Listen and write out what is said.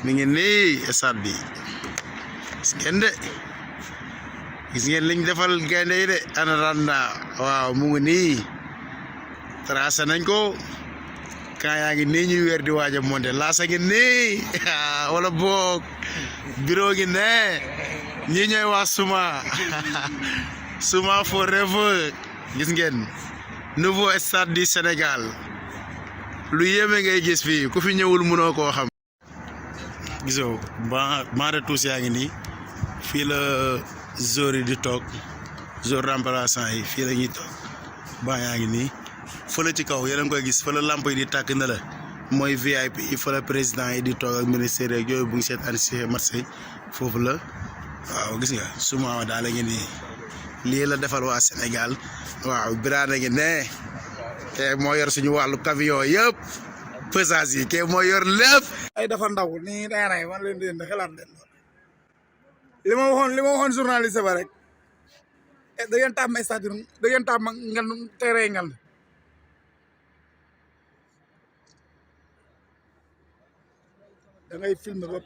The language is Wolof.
mi ngi nii stade bi gis ngeen de gis ngeen liñ defal gaynde yi de anaranda waaw mu ngi nii tracé nañ ko kaa yaa ngi nii ñuy weer di waaj a monté laasa ngi nii wala boog bureau ngi ne ñi ñooy wax suma forever gis ngeen nouveau stade du Sénégal lu yéeme ngay gis fii ku fi ñëwul mënoo koo xam gisoo banc de touche yaa ngi nii fii la joueurs yi di toog joueurs remplaçants yi fii la ñuy toog banc yaa ngi nii fële ci kaw yéen a ngi koy gis fële lamp yi di tàkk na la mooy VIP yi fële président yi di toog ak ministère yeeg yooyu bu ngi seet an si Marseille foofu la waaw gis nga suma daal la ngi nii lii la defal waa Sénégal waaw biraana ngi ne te moo yor suñu wàllu camion yëpp pesage yi ke moo yor lépp ay dafa ndaw nii day rey man leen di xalaat leen li ma waxoon journaliste ba rek da ngeen tàmm stade da ngeen tàmm ngan terrain ngan da ngay filmer ba